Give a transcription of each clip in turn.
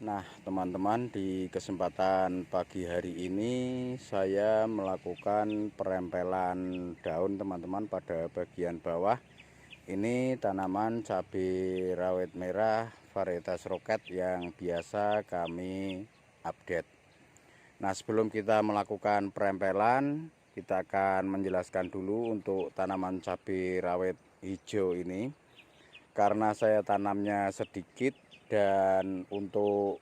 Nah, teman-teman, di kesempatan pagi hari ini saya melakukan perempelan daun teman-teman pada bagian bawah. Ini tanaman cabai rawit merah varietas roket yang biasa kami update. Nah, sebelum kita melakukan perempelan, kita akan menjelaskan dulu untuk tanaman cabai rawit hijau ini. Karena saya tanamnya sedikit dan untuk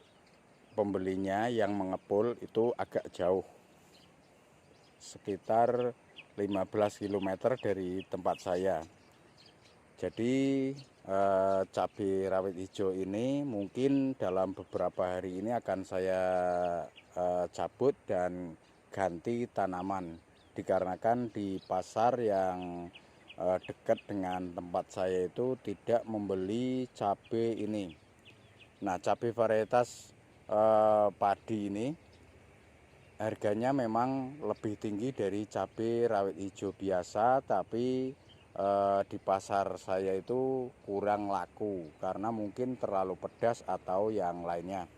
pembelinya yang mengepul itu agak jauh, sekitar 15 km dari tempat saya. Jadi cabai rawit hijau ini mungkin dalam beberapa hari ini akan saya cabut dan ganti tanaman, dikarenakan di pasar yang dekat dengan tempat saya itu tidak membeli cabai ini. Nah, cabai varietas padi ini harganya memang lebih tinggi dari cabai rawit hijau biasa, tapi di pasar saya itu kurang laku karena mungkin terlalu pedas atau yang lainnya.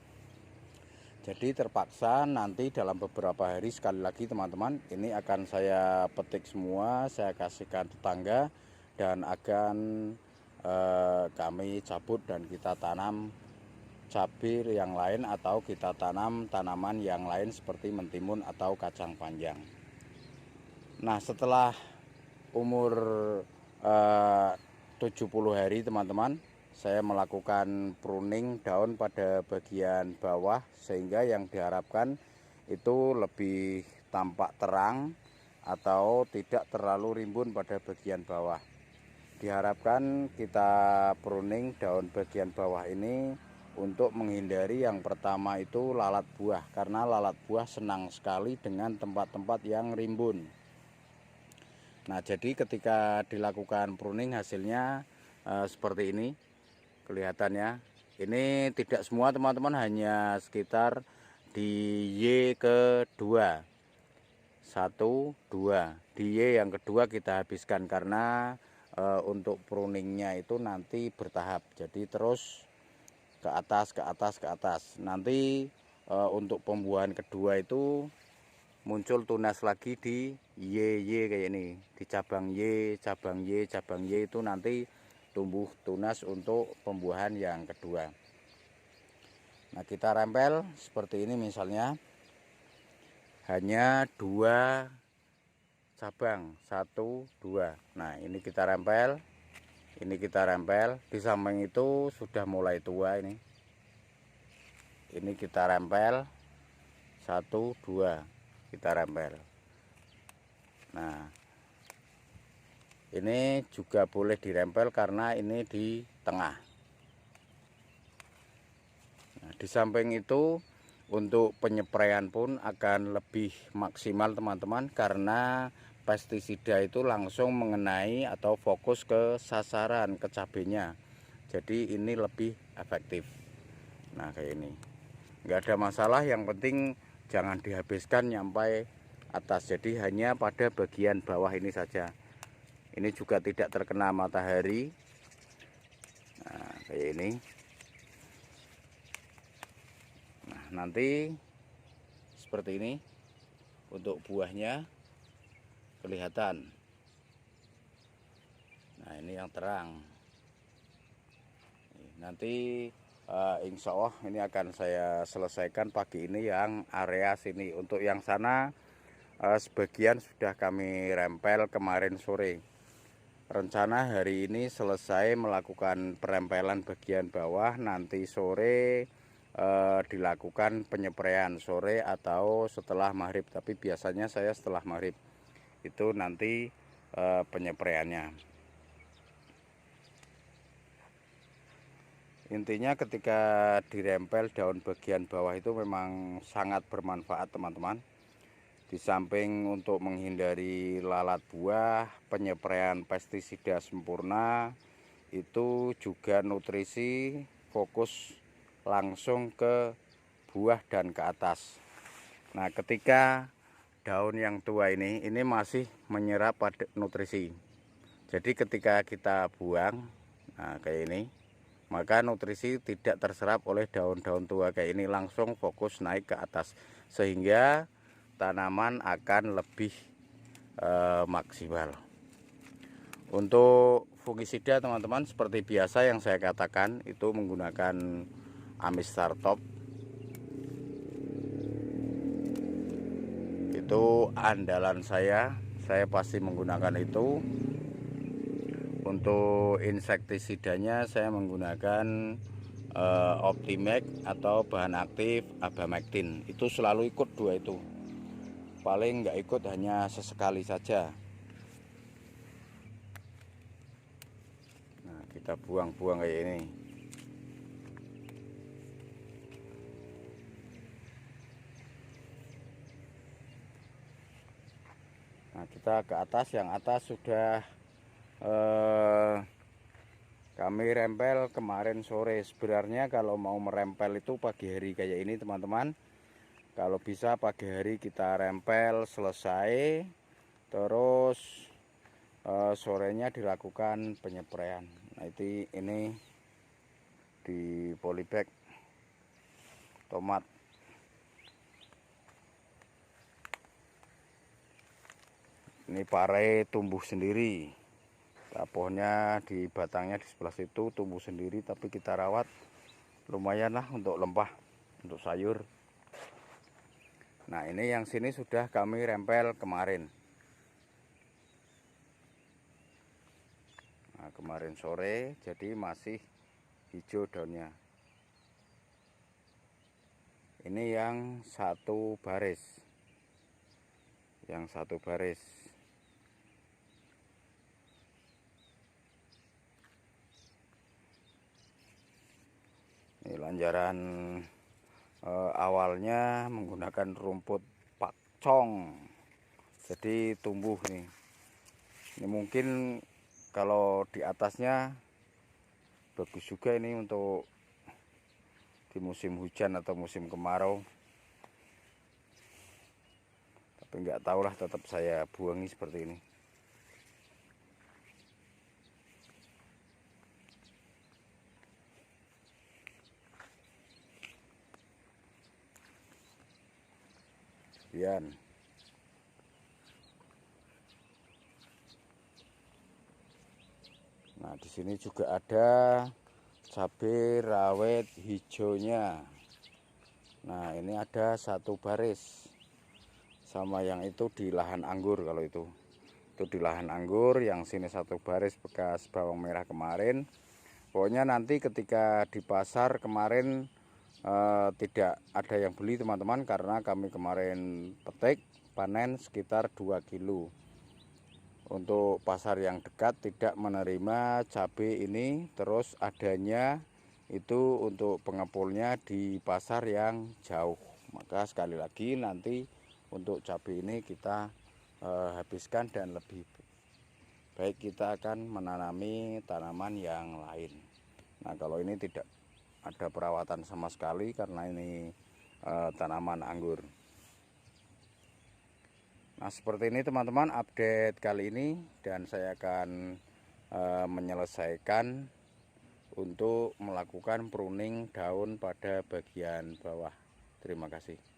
Jadi terpaksa nanti dalam beberapa hari, sekali lagi teman-teman, ini akan saya petik semua, saya kasihkan tetangga dan akan kami cabut dan kita tanam cabai yang lain atau kita tanam tanaman yang lain seperti mentimun atau kacang panjang. Nah, setelah umur 70 hari teman-teman, saya melakukan pruning daun pada bagian bawah sehingga yang diharapkan itu lebih tampak terang atau tidak terlalu rimbun pada bagian bawah. Diharapkan kita pruning daun bagian bawah ini untuk menghindari yang pertama itu lalat buah, karena lalat buah senang sekali dengan tempat-tempat yang rimbun. Nah, jadi ketika dilakukan pruning hasilnya seperti ini kelihatannya. Ini tidak semua teman-teman, hanya sekitar di Y kedua 1, 2. Di Y yang kedua kita habiskan karena untuk pruningnya itu nanti bertahap. Jadi terus ke atas, ke atas, ke atas. Nanti untuk pembuahan kedua itu muncul tunas lagi di Y kayak ini. Di cabang Y, cabang Y, cabang Y itu nanti tumbuh tunas untuk pembuahan yang kedua. Nah, kita rempel seperti ini misalnya. Hanya 2 cabang, 1, 2. Nah, ini kita rempel. Ini kita rempel. Di samping itu sudah mulai tua ini. Ini kita rempel 1, 2. Kita rempel. Nah, ini juga boleh dirempel karena ini di tengah. Nah, di samping itu untuk penyepraian pun akan lebih maksimal teman-teman, karena pestisida itu langsung mengenai atau fokus ke sasaran, ke cabenya. Jadi ini lebih efektif. Nah, kayak ini nggak ada masalah, yang penting jangan dihabiskan nyampai atas. Jadi hanya pada bagian bawah ini saja. Ini juga tidak terkena matahari. Nah, kayak ini. Nah, nanti seperti ini untuk buahnya kelihatan. Nah, ini yang terang. Nanti insya Allah ini akan saya selesaikan pagi ini yang area sini. Untuk yang sana sebagian sudah kami rempel kemarin sore. Rencana hari ini selesai melakukan perempelan bagian bawah, nanti sore dilakukan penyepraian sore atau setelah maghrib. Tapi biasanya saya setelah maghrib itu nanti penyepraiannya. Intinya ketika dirempel daun bagian bawah itu memang sangat bermanfaat teman-teman. Di samping untuk menghindari lalat buah, penyepraian pestisida sempurna, itu juga nutrisi fokus langsung ke buah dan ke atas. Nah, ketika daun yang tua ini masih menyerap pada nutrisi. Jadi ketika kita buang, nah kayak ini, maka nutrisi tidak terserap oleh daun-daun tua kayak ini, langsung fokus naik ke atas, sehingga tanaman akan lebih maksimal. Untuk fungisida teman-teman, seperti biasa yang saya katakan, itu menggunakan Amistar Top. Itu andalan saya pasti menggunakan itu. Untuk insektisidanya saya menggunakan Optimax atau bahan aktif Abamectin. Itu selalu ikut dua itu, paling nggak ikut hanya sesekali saja. Nah, kita buang-buang kayak ini. Nah, kita ke atas, yang atas sudah kami rempel kemarin sore. Sebenarnya kalau mau merempel itu pagi hari kayak ini teman-teman. Kalau bisa pagi hari kita rempel selesai, terus sorenya dilakukan penyepraian. Nah, ini di polybag tomat. Ini pare tumbuh sendiri. Pohonnya di batangnya di sebelah situ tumbuh sendiri, tapi kita rawat lumayan lah untuk lempah, untuk sayur. Nah, ini yang sini sudah kami rempel kemarin. Nah, kemarin sore, jadi masih hijau daunnya. Ini yang satu baris. Yang satu baris. Ini lanjaran awalnya menggunakan rumput pakcong, jadi tumbuh nih. Ini mungkin kalau di atasnya bagus juga ini untuk di musim hujan atau musim kemarau, tapi nggak tahulah, tetap saya buangi seperti ini. Sekian. Nah, di sini juga ada cabai rawit hijaunya. Nah, ini ada satu baris, sama yang itu di lahan anggur. Kalau itu di lahan anggur, yang sini satu baris bekas bawang merah kemarin. Pokoknya nanti ketika di pasar kemarin tidak ada yang beli teman-teman, karena kami kemarin petik panen sekitar 2 kilo. Untuk pasar yang dekat tidak menerima cabai ini, terus adanya itu untuk pengepulnya di pasar yang jauh. Maka sekali lagi nanti untuk cabai ini kita habiskan, dan lebih baik kita akan menanami tanaman yang lain. Nah, kalau ini tidak ada perawatan sama sekali karena ini tanaman anggur. Nah, seperti ini teman-teman update kali ini, dan saya akan menyelesaikan untuk melakukan pruning daun pada bagian bawah. Terima kasih.